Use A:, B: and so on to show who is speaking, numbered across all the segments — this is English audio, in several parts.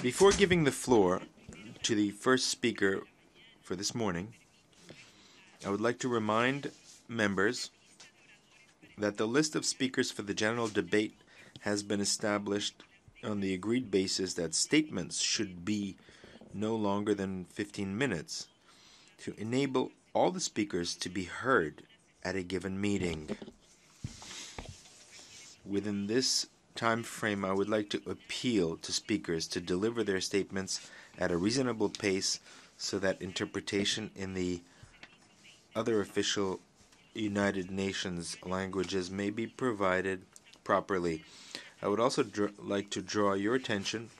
A: Before giving the floor to the first speaker for this morning, I would like to remind members that the list of speakers for the general debate has been established on the agreed basis that statements should be no longer than 15 minutes to enable all the speakers to be heard at a given meeting. Within this time frame, I would like to appeal to speakers to deliver their statements at a reasonable pace so that interpretation in the other official United Nations languages may be provided properly. I would also like to draw your attention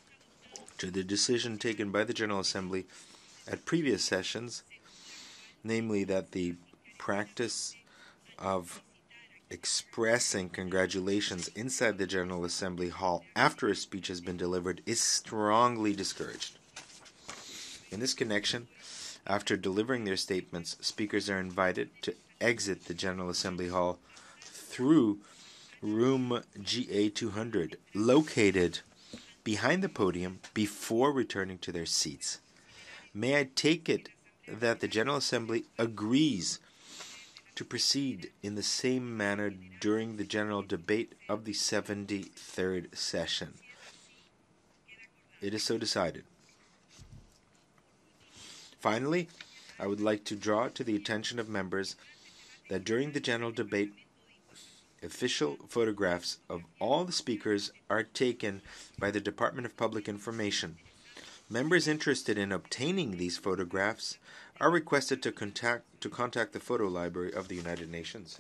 A: to the decision taken by the General Assembly at previous sessions, namely that the practice of expressing congratulations inside the General Assembly hall after a speech has been delivered is strongly discouraged. In this connection, after delivering their statements, speakers are invited to exit the General Assembly hall through room GA 200, located behind the podium, before returning to their seats. May I take it that the General Assembly agrees to proceed in the same manner during the general debate of the 73rd session? It is so decided. Finally, I would like to draw to the attention of members that during the general debate, official photographs of all the speakers are taken by the Department of Public Information. Members interested in obtaining these photographs are requested to contact the Photo Library of the United Nations.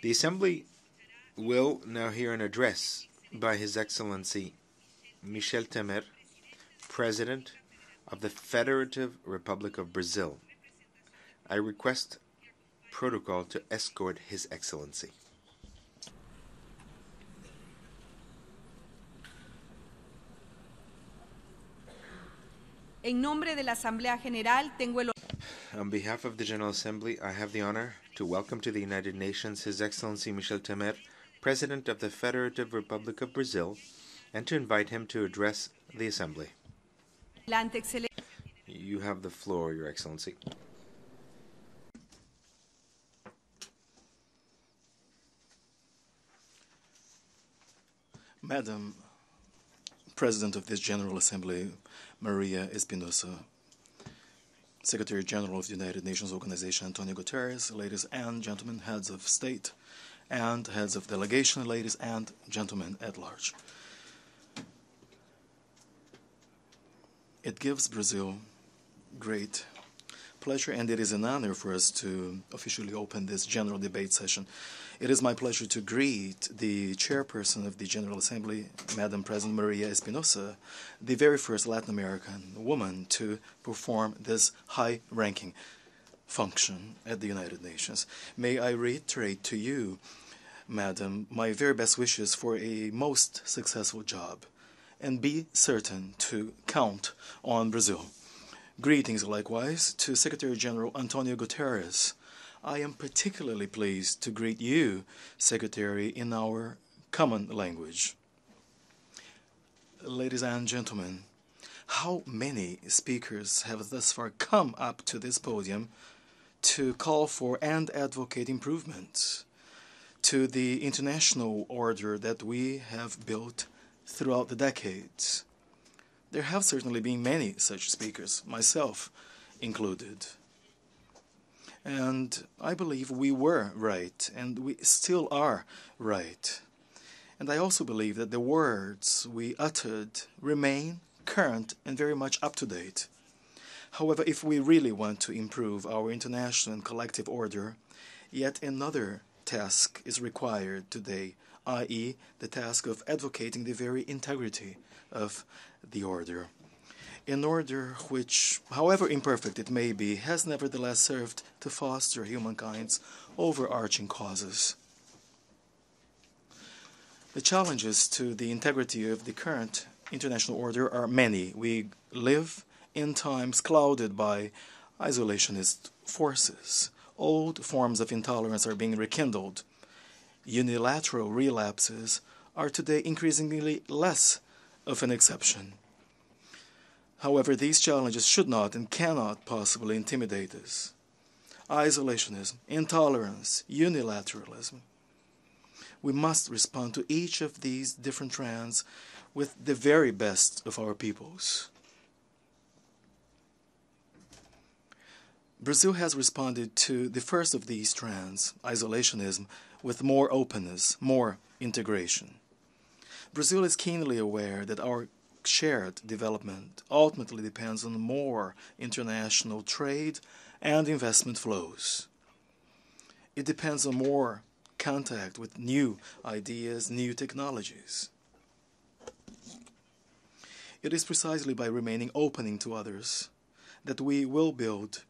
A: The Assembly will now hear an address by His Excellency Michel Temer, President of the Federative Republic of Brazil. I request protocol to escort His Excellency.
B: En nombre de la Asamblea General, tengo el...
A: On behalf of the General Assembly, I have the honor to welcome to the United Nations His Excellency Michel Temer, President of the Federative Republic of Brazil, and to invite him to address the Assembly. You have the floor, Your Excellency.
C: Madam President of this General Assembly, Maria Espinosa, Secretary General of the United Nations Organization, Antonio Guterres, ladies and gentlemen, heads of state and heads of delegation, ladies and gentlemen at large. It gives Brazil great pleasure, and it is an honor for us to officially open this general debate session. It is my pleasure to greet the Chairperson of the General Assembly, Madam President Maria Espinosa, the very first Latin American woman to perform this high-ranking function at the United Nations. May I reiterate to you, Madam, my very best wishes for a most successful job, and be certain to count on Brazil. Greetings likewise to Secretary General Antonio Guterres. I am particularly pleased to greet you, Secretary, in our common language. Ladies and gentlemen, how many speakers have thus far come up to this podium to call for and advocate improvements to the international order that we have built throughout the decades? There have certainly been many such speakers, myself included. And I believe we were right, and we still are right. And I also believe that the words we uttered remain current and very much up to date. However, if we really want to improve our international and collective order, yet another task is required today, i.e., the task of advocating the very integrity of the order. An order which, however imperfect it may be, has nevertheless served to foster humankind's overarching causes. The challenges to the integrity of the current international order are many. We live in times clouded by isolationist forces. Old forms of intolerance are being rekindled. Unilateral relapses are today increasingly less of an exception. However, these challenges should not and cannot possibly intimidate us. Isolationism, intolerance, unilateralism. We must respond to each of these different trends with the very best of our peoples. Brazil has responded to the first of these trends, isolationism, with more openness, more integration. Brazil is keenly aware that our shared development ultimately depends on more international trade and investment flows. It depends on more contact with new ideas, new technologies. It is precisely by remaining open to others that we will build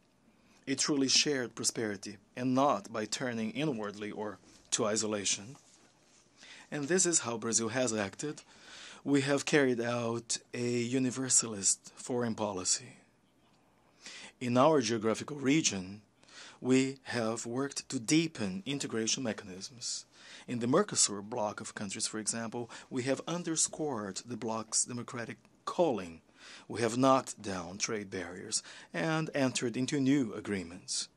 C: a truly shared prosperity, and not by turning inwardly or to isolation. And this is how Brazil has acted. We have carried out a universalist foreign policy. In our geographical region, we have worked to deepen integration mechanisms. In the Mercosur bloc of countries, for example, we have underscored the bloc's democratic calling. We have knocked down trade barriers and entered into new agreements.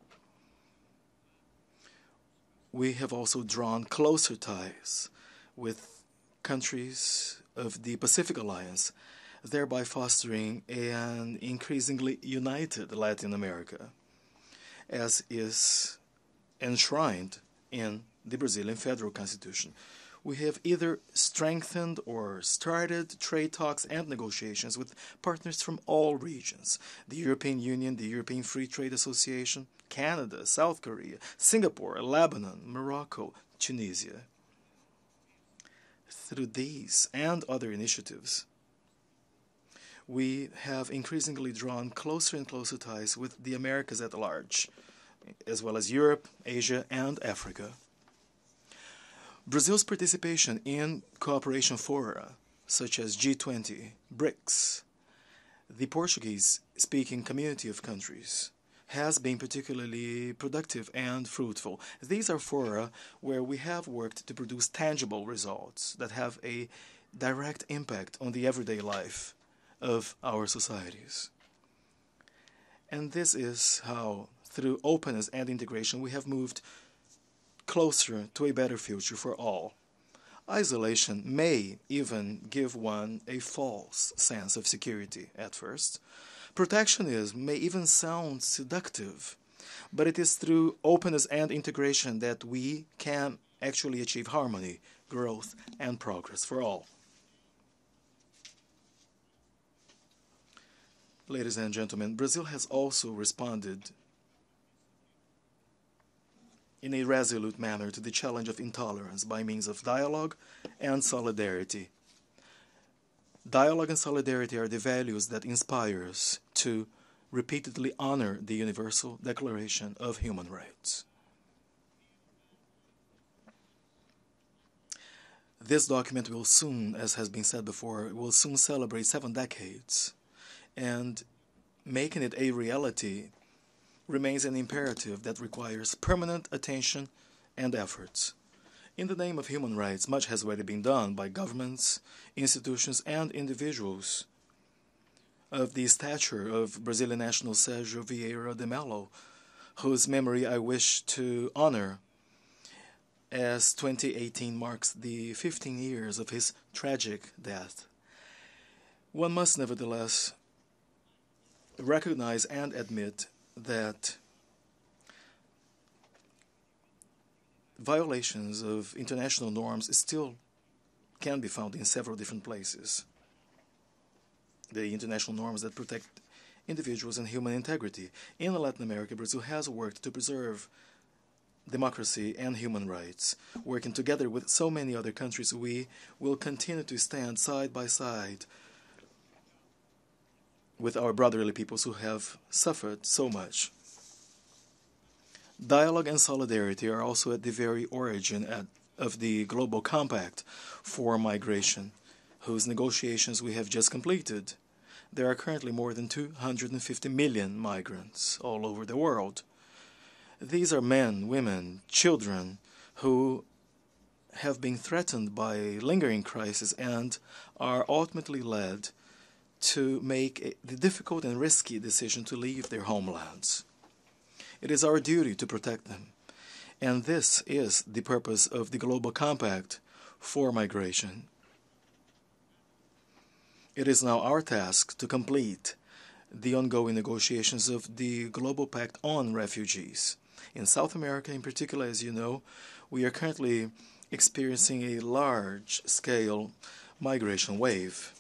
C: We have also drawn closer ties with countries of the Pacific Alliance, thereby fostering an increasingly united Latin America, as is enshrined in the Brazilian Federal Constitution. We have either strengthened or started trade talks and negotiations with partners from all regions: the European Union, the European Free Trade Association, Canada, South Korea, Singapore, Lebanon, Morocco, Tunisia. Through these and other initiatives, we have increasingly drawn closer and closer ties with the Americas at large, as well as Europe, Asia, and Africa. Brazil's participation in cooperation fora, such as G20, BRICS, the Portuguese-speaking community of countries, has been particularly productive and fruitful. These are fora where we have worked to produce tangible results that have a direct impact on the everyday life of our societies. And this is how, through openness and integration, we have moved closer to a better future for all. Isolation may even give one a false sense of security at first. Protectionism may even sound seductive, but it is through openness and integration that we can actually achieve harmony, growth, and progress for all. Ladies and gentlemen, Brazil has also responded in a resolute manner to the challenge of intolerance by means of dialogue and solidarity. Dialogue and solidarity are the values that inspire us to repeatedly honor the Universal Declaration of Human Rights. This document will soon, as has been said before, will soon celebrate 7 decades, and making it a reality remains an imperative that requires permanent attention and efforts. In the name of human rights, much has already been done by governments, institutions, and individuals of the stature of Brazilian national Sérgio Vieira de Mello, whose memory I wish to honor, as 2018 marks the 15 years of his tragic death. One must nevertheless recognize and admit that violations of international norms still can be found in several different places. The international norms that protect individuals and human integrity. In Latin America, Brazil has worked to preserve democracy and human rights. Working together with so many other countries, we will continue to stand side by side with our brotherly peoples who have suffered so much. Dialogue and solidarity are also at the very origin of the Global Compact for Migration, whose negotiations we have just completed. There are currently more than 250 million migrants all over the world. These are men, women, children who have been threatened by lingering crises and are ultimately led to make the difficult and risky decision to leave their homelands. It is our duty to protect them, and this is the purpose of the Global Compact for Migration. It is now our task to complete the ongoing negotiations of the Global Pact on Refugees. In South America in particular, as you know, we are currently experiencing a large-scale migration wave.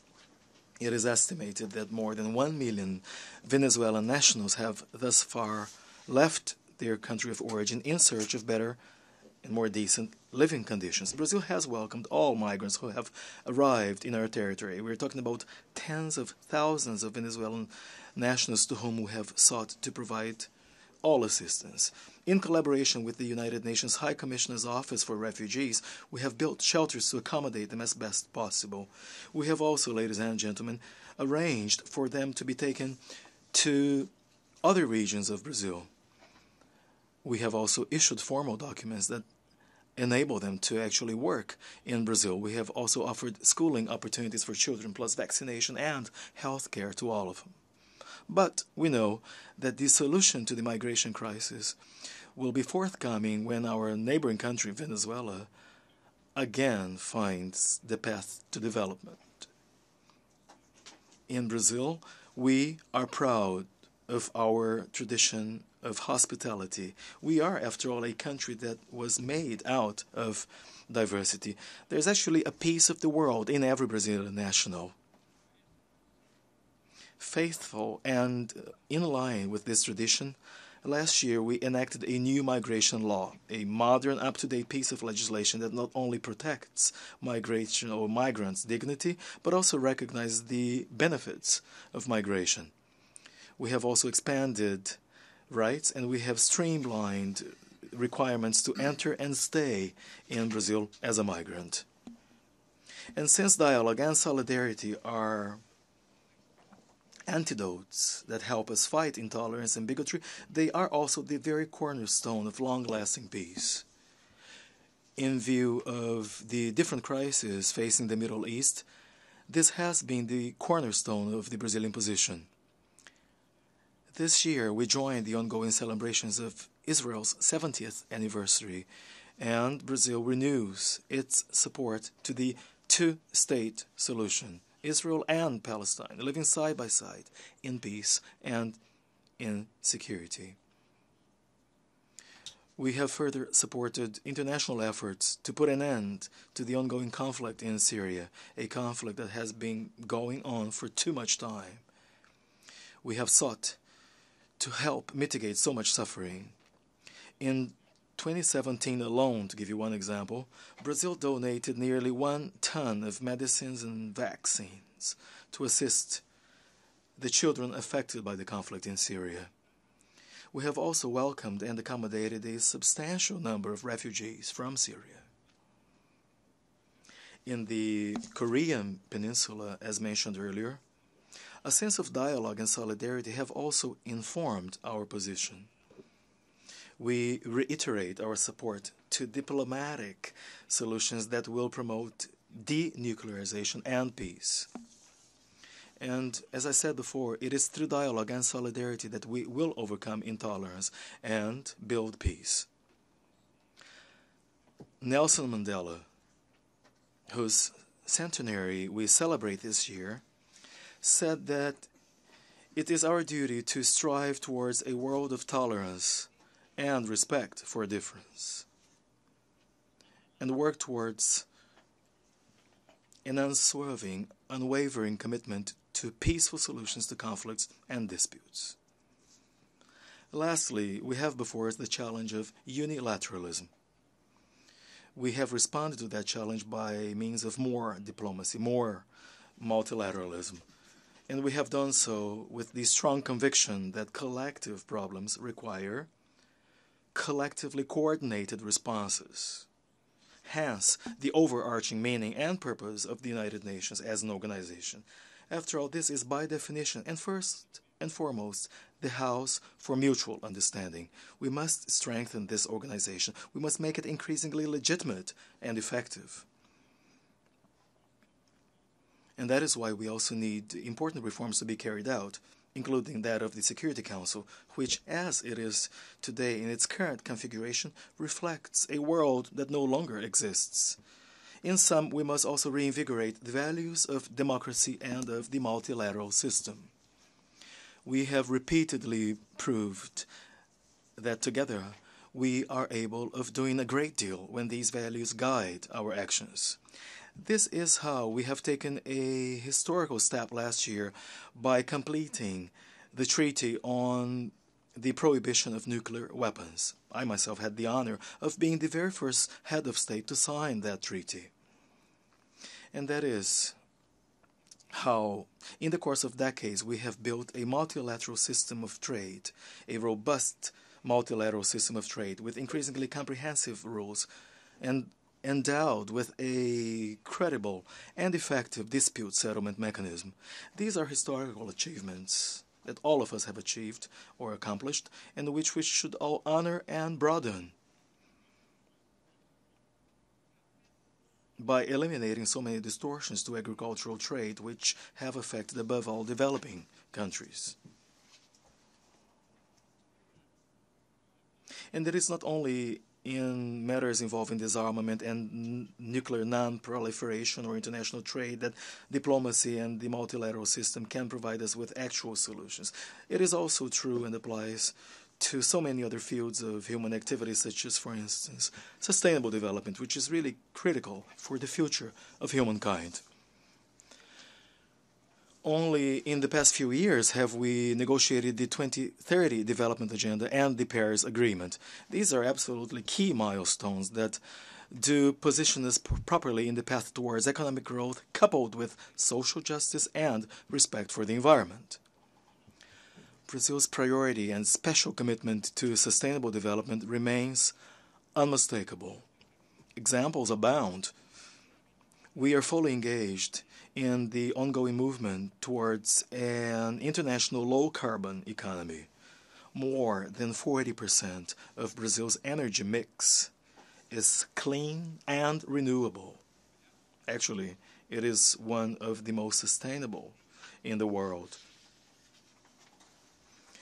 C: It is estimated that more than 1 million Venezuelan nationals have thus far left their country of origin in search of better and more decent living conditions. Brazil has welcomed all migrants who have arrived in our territory. We're talking about tens of thousands of Venezuelan nationals to whom we have sought to provide all assistance. In collaboration with the United Nations High Commissioner's Office for Refugees, we have built shelters to accommodate them as best possible. We have also, ladies and gentlemen, arranged for them to be taken to other regions of Brazil. We have also issued formal documents that enable them to actually work in Brazil. We have also offered schooling opportunities for children, plus vaccination and health care to all of them. But we know that the solution to the migration crisis will be forthcoming when our neighboring country, Venezuela, again finds the path to development. In Brazil, we are proud of our tradition of hospitality. We are, after all, a country that was made out of diversity. There's actually a piece of the world in every Brazilian national. Faithful and in line with this tradition, last year we enacted a new migration law, a modern, up-to-date piece of legislation that not only protects migration or migrants' dignity, but also recognizes the benefits of migration. We have also expanded rights, and we have streamlined requirements to enter and stay in Brazil as a migrant. And since dialogue and solidarity are antidotes that help us fight intolerance and bigotry, they are also the very cornerstone of long-lasting peace. In view of the different crises facing the Middle East, this has been the cornerstone of the Brazilian position. This year, we joined the ongoing celebrations of Israel's 70th anniversary, and Brazil renews its support to the two-state solution, Israel and Palestine, living side by side in peace and in security. We have further supported international efforts to put an end to the ongoing conflict in Syria, a conflict that has been going on for too much time. We have sought to help mitigate so much suffering. In 2017 alone, to give you one example, Brazil donated nearly 1 ton of medicines and vaccines to assist the children affected by the conflict in Syria. We have also welcomed and accommodated a substantial number of refugees from Syria. In the Korean Peninsula, as mentioned earlier, a sense of dialogue and solidarity have also informed our position. We reiterate our support to diplomatic solutions that will promote denuclearization and peace. And as I said before, it is through dialogue and solidarity that we will overcome intolerance and build peace. Nelson Mandela, whose centenary we celebrate this year, said that it is our duty to strive towards a world of tolerance and respect for difference, and work towards an unswerving, unwavering commitment to peaceful solutions to conflicts and disputes. Lastly, we have before us the challenge of unilateralism. We have responded to that challenge by means of more diplomacy, more multilateralism. And we have done so with the strong conviction that collective problems require collectively coordinated responses. Hence, the overarching meaning and purpose of the United Nations as an organization. After all, this is by definition and first and foremost, the House for Mutual Understanding. We must strengthen this organization. We must make it increasingly legitimate and effective. And that is why we also need important reforms to be carried out, including that of the Security Council, which, as it is today in its current configuration, reflects a world that no longer exists. In sum, we must also reinvigorate the values of democracy and of the multilateral system. We have repeatedly proved that together we are able of doing a great deal when these values guide our actions. This is how we have taken a historical step last year by completing the treaty on the prohibition of nuclear weapons. I myself had the honor of being the very first head of state to sign that treaty. And that is how, in the course of decades, we have built a multilateral system of trade, a robust multilateral system of trade with increasingly comprehensive rules and endowed with a credible and effective dispute settlement mechanism. These are historical achievements that all of us have achieved or accomplished, and which we should all honor and broaden by eliminating so many distortions to agricultural trade which have affected above all developing countries. And it is not only in matters involving disarmament and nuclear non-proliferation or international trade that diplomacy and the multilateral system can provide us with actual solutions. It is also true and applies to so many other fields of human activity, such as, for instance, sustainable development, which is really critical for the future of humankind. Only in the past few years have we negotiated the 2030 Development Agenda and the Paris Agreement. These are absolutely key milestones that do position us properly in the path towards economic growth, coupled with social justice and respect for the environment. Brazil's priority and special commitment to sustainable development remains unmistakable. Examples abound. We are fully engaged in the ongoing movement towards an international low-carbon economy. More than 40% of Brazil's energy mix is clean and renewable. Actually, it is one of the most sustainable in the world.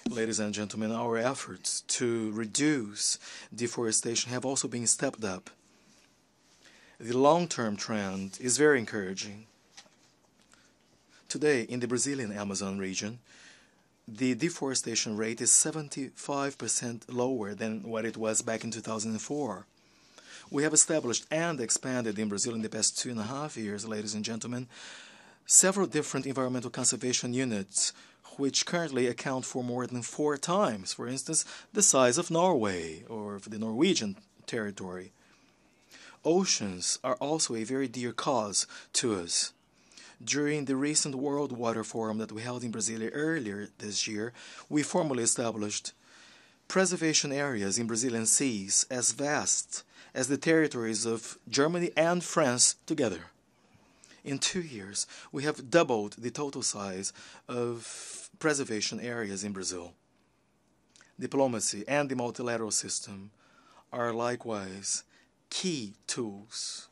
C: Ladies and gentlemen, our efforts to reduce deforestation have also been stepped up. The long-term trend is very encouraging. Today, in the Brazilian Amazon region, the deforestation rate is 75% lower than what it was back in 2004. We have established and expanded in Brazil in the past 2.5 years, ladies and gentlemen, several different environmental conservation units, which currently account for more than 4 times, for instance, the size of Norway or the Norwegian territory. Oceans are also a very dear cause to us. During the recent World Water Forum that we held in Brasilia earlier this year, we formally established preservation areas in Brazilian seas as vast as the territories of Germany and France together. In 2 years, we have doubled the total size of preservation areas in Brazil. Diplomacy and the multilateral system are likewise key tools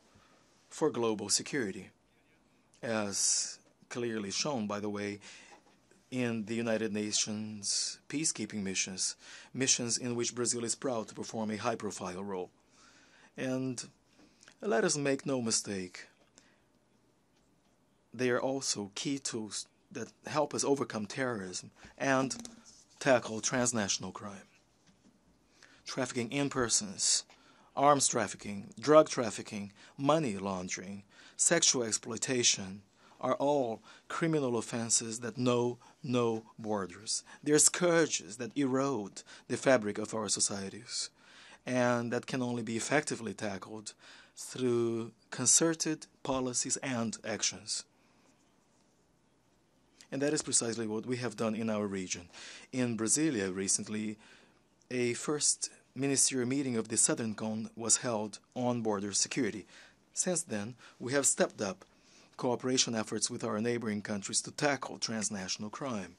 C: for global security, as clearly shown, by the way, in the United Nations peacekeeping missions in which Brazil is proud to perform a high-profile role. And let us make no mistake, they are also key tools that help us overcome terrorism and tackle transnational crime. Trafficking in persons, arms trafficking, drug trafficking, money laundering, sexual exploitation are all criminal offenses that know no borders. They are scourges that erode the fabric of our societies and that can only be effectively tackled through concerted policies and actions. And that is precisely what we have done in our region. In Brasilia recently, a first ministerial meeting of the Southern Cone was held on border security. Since then, we have stepped up cooperation efforts with our neighboring countries to tackle transnational crime.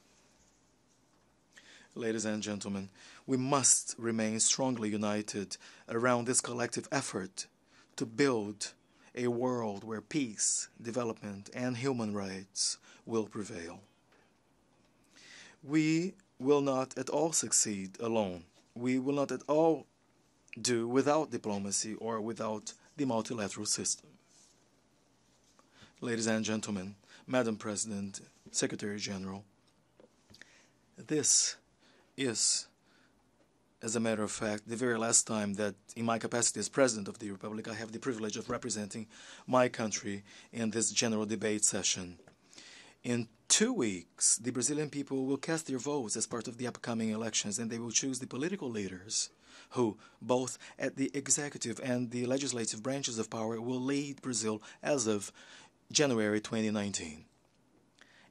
C: Ladies and gentlemen, we must remain strongly united around this collective effort to build a world where peace, development, and human rights will prevail. We will not at all succeed alone. We will not at all do without diplomacy or without the multilateral system. Ladies and gentlemen, Madam President, Secretary General, this is, as a matter of fact, the very last time that in my capacity as President of the Republic I have the privilege of representing my country in this general debate session. In 2 weeks, the Brazilian people will cast their votes as part of the upcoming elections, and they will choose the political leaders who, both at the executive and the legislative branches of power, will lead Brazil as of January 2019.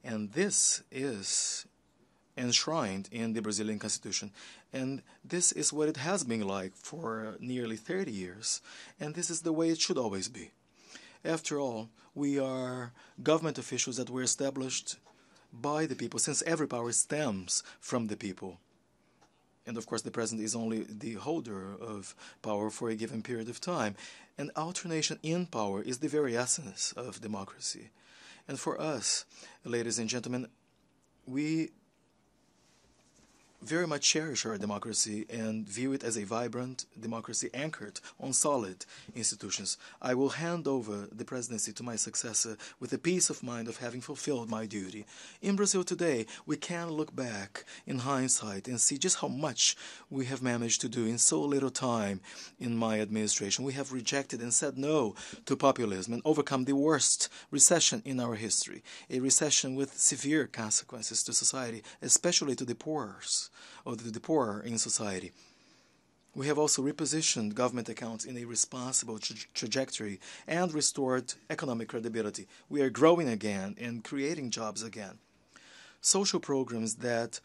C: And this is enshrined in the Brazilian Constitution. And this is what it has been like for nearly 30 years. And this is the way it should always be. After all, we are government officials that were established by the people, since every power stems from the people. And of course, the president is only the holder of power for a given period of time. And alternation in power is the very essence of democracy. And for us, ladies and gentlemen, we very much cherish our democracy and view it as a vibrant democracy anchored on solid institutions. I will hand over the presidency to my successor with the peace of mind of having fulfilled my duty. In Brazil today, we can look back in hindsight and see just how much we have managed to do in so little time in my administration. We have rejected and said no to populism and overcome the worst recession in our history, a recession with severe consequences to society, especially to the poor in society. We have also repositioned government accounts in a responsible trajectory and restored economic credibility. We are growing again and creating jobs again. Social programs that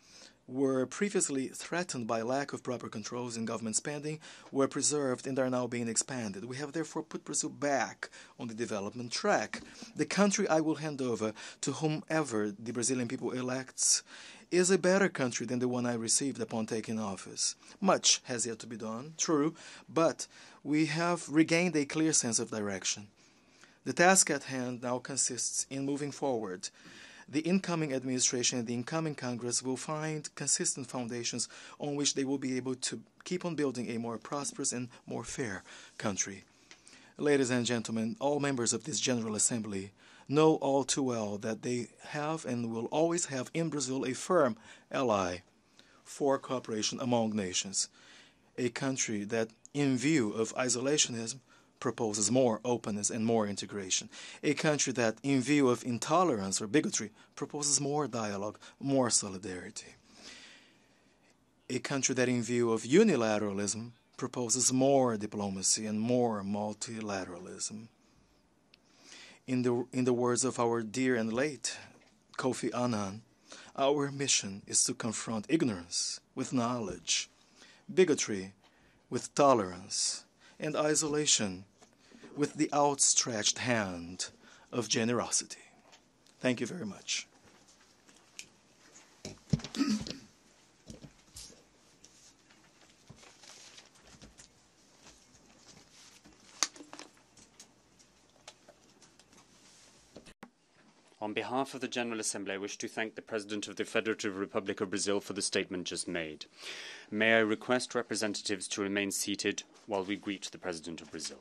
C: were previously threatened by lack of proper controls in government spending were preserved and are now being expanded. We have therefore put Brazil back on the development track. The country I will hand over to whomever the Brazilian people elects is a better country than the one I received upon taking office. Much has yet to be done, true, but we have regained a clear sense of direction. The task at hand now consists in moving forward. The incoming administration and the incoming Congress will find consistent foundations on which they will be able to keep on building a more prosperous and more fair country. Ladies and gentlemen, all members of this General Assembly know all too well that they have and will always have in Brazil a firm ally for cooperation among nations. A country that, in view of isolationism, proposes more openness and more integration. A country that, in view of intolerance or bigotry, proposes more dialogue, more solidarity. A country that, in view of unilateralism, proposes more diplomacy and more multilateralism. In the words of our dear and late Kofi Annan, our mission is to confront ignorance with knowledge, bigotry with tolerance, and isolation with the outstretched hand of generosity. Thank you very much.
D: On behalf of the General Assembly, I wish to thank the President of the Federative Republic of Brazil for the statement just made. May I request representatives to remain seated while we greet the President of Brazil.